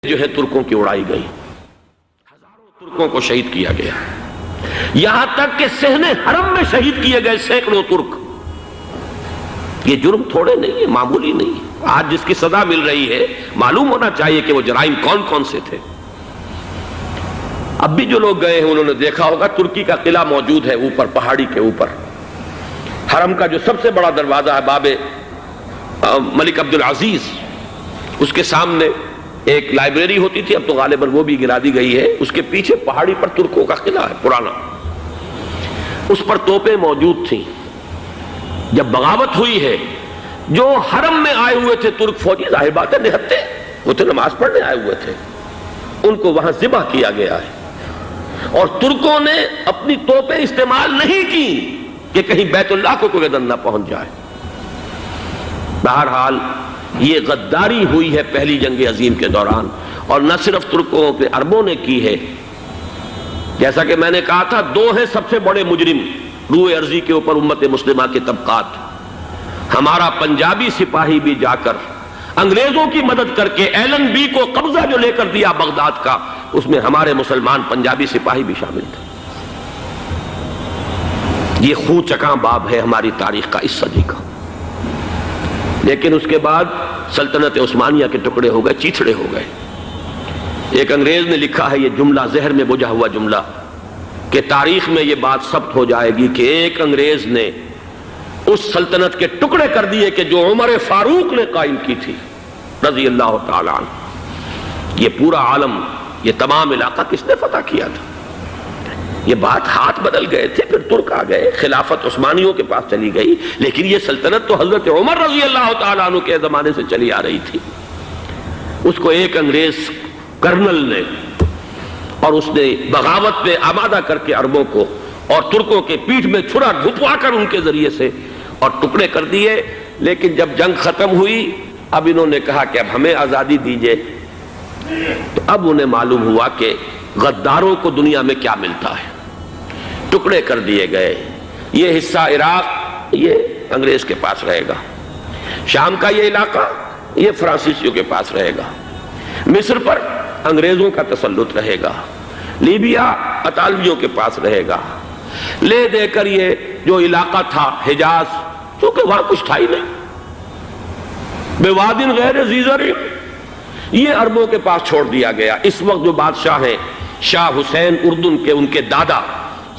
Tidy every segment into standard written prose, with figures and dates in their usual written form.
جو ہے ترکوں کی اڑائی گئی، ہزاروں ترکوں کو شہید کیا گیا، یہاں تک کہ صحن حرم میں شہید کیے گئے سینکڑوں ترک۔ یہ جرم تھوڑے نہیں ہے، معمولی نہیں ہے۔ آج جس کی سزا مل رہی ہے معلوم ہونا چاہیے کہ وہ جرائم کون کون سے تھے۔ اب بھی جو لوگ گئے ہیں انہوں نے دیکھا ہوگا ترکی کا قلعہ موجود ہے اوپر پہاڑی کے اوپر، حرم کا جو سب سے بڑا دروازہ ہے باب ملک عبدالعزیز، اس کے سامنے ایک لائبریری ہوتی تھی، اب تو غالباً وہ بھی گرا دی گئی ہے، اس کے پیچھے پہاڑی پر ترکوں کا قلعہ ہے پرانا، اس پر توپیں موجود تھیں۔ جب بغاوت ہوئی ہے جو حرم میں آئے ہوئے تھے ترک فوجی، ظاہر بات ہے نہتے، وہ تو نماز پڑھنے آئے ہوئے تھے، ان کو وہاں ذبح کیا گیا ہے، اور ترکوں نے اپنی توپیں استعمال نہیں کی کہ کہیں بیت اللہ کو کوئی عدن نہ پہنچ جائے۔ بہرحال یہ غداری ہوئی ہے پہلی جنگ عظیم کے دوران، اور نہ صرف ترکوں پہ عربوں نے کی ہے۔ جیسا کہ میں نے کہا تھا دو ہیں سب سے بڑے مجرم روئے ارضی کے اوپر امت مسلمہ کے طبقات، ہمارا پنجابی سپاہی بھی جا کر انگریزوں کی مدد کر کے ایلن بی کو قبضہ جو لے کر دیا بغداد کا، اس میں ہمارے مسلمان پنجابی سپاہی بھی شامل تھے۔ یہ خون چکاں باب ہے ہماری تاریخ کا اس صدی کا۔ لیکن اس کے بعد سلطنت عثمانیہ کے ٹکڑے ہو گئے، چیتھڑے ہو گئے۔ ایک انگریز نے لکھا ہے یہ جملہ، زہر میں بجھا ہوا جملہ، کہ تاریخ میں یہ بات ثبت ہو جائے گی کہ ایک انگریز نے اس سلطنت کے ٹکڑے کر دیے کہ جو عمر فاروق نے قائم کی تھی رضی اللہ تعالیٰ عنہ۔ یہ پورا عالم، یہ تمام علاقہ کس نے فتح کیا تھا؟ یہ بات ہاتھ بدل گئے تھے، پھر ترک آ گئے، خلافت عثمانیوں کے پاس چلی گئی، لیکن یہ سلطنت تو حضرت عمر رضی اللہ تعالیٰ عنہ کے زمانے سے چلی آ رہی تھی۔ اس کو ایک انگریز کرنل نے، اور اس نے بغاوت پہ آمادہ کر کے عربوں کو اور ترکوں کے پیٹھ میں چھرا ڈھپوا کر ان کے ذریعے سے اور ٹکڑے کر دیے۔ لیکن جب جنگ ختم ہوئی اب انہوں نے کہا کہ اب ہمیں آزادی دیجئے، تو اب انہیں معلوم ہوا کہ غداروں کو دنیا میں کیا ملتا ہے، ٹکڑے کر دیے گئے۔ یہ حصہ عراق یہ انگریز کے پاس رہے گا، شام کا یہ علاقہ یہ فرانسیسیوں کے پاس رہے گا، مصر پر انگریزوں کا تسلط رہے گا، لیبیا اطالویوں کے پاس رہے گا، لے دے کر یہ جو علاقہ تھا حجاز، کیونکہ وہاں کچھ تھا ہی نہیں، بوادن غیر ذی زرع، یہ عربوں کے پاس چھوڑ دیا گیا۔ اس وقت جو بادشاہ ہیں شاہ حسین اردن کے، ان کے دادا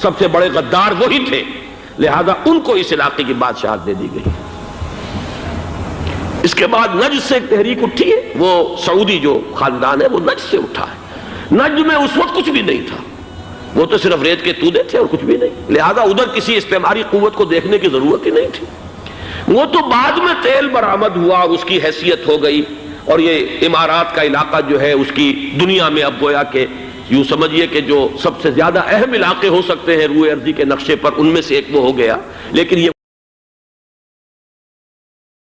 سب سے بڑے غدار وہی تھے، لہذا ان کو اس علاقے کی بادشاہت دے دی گئی۔ اس کے بعد نجد سے ایک تحریک اٹھی ہے، وہ سعودی جو خاندان ہے وہ نجد سے اٹھا ہے۔ نجد میں اس وقت کچھ بھی نہیں تھا، وہ تو صرف ریت کے تودے تھے اور کچھ بھی نہیں، لہذا ادھر کسی استعماری قوت کو دیکھنے کی ضرورت ہی نہیں تھی۔ وہ تو بعد میں تیل برآمد ہوا، اس کی حیثیت ہو گئی، اور یہ امارات کا علاقہ جو ہے اس کی دنیا میں اب گویا کہ یوں سمجھیے کہ جو سب سے زیادہ اہم علاقے ہو سکتے ہیں روئے ارضی کے نقشے پر، ان میں سے ایک وہ ہو گیا۔ لیکن یہ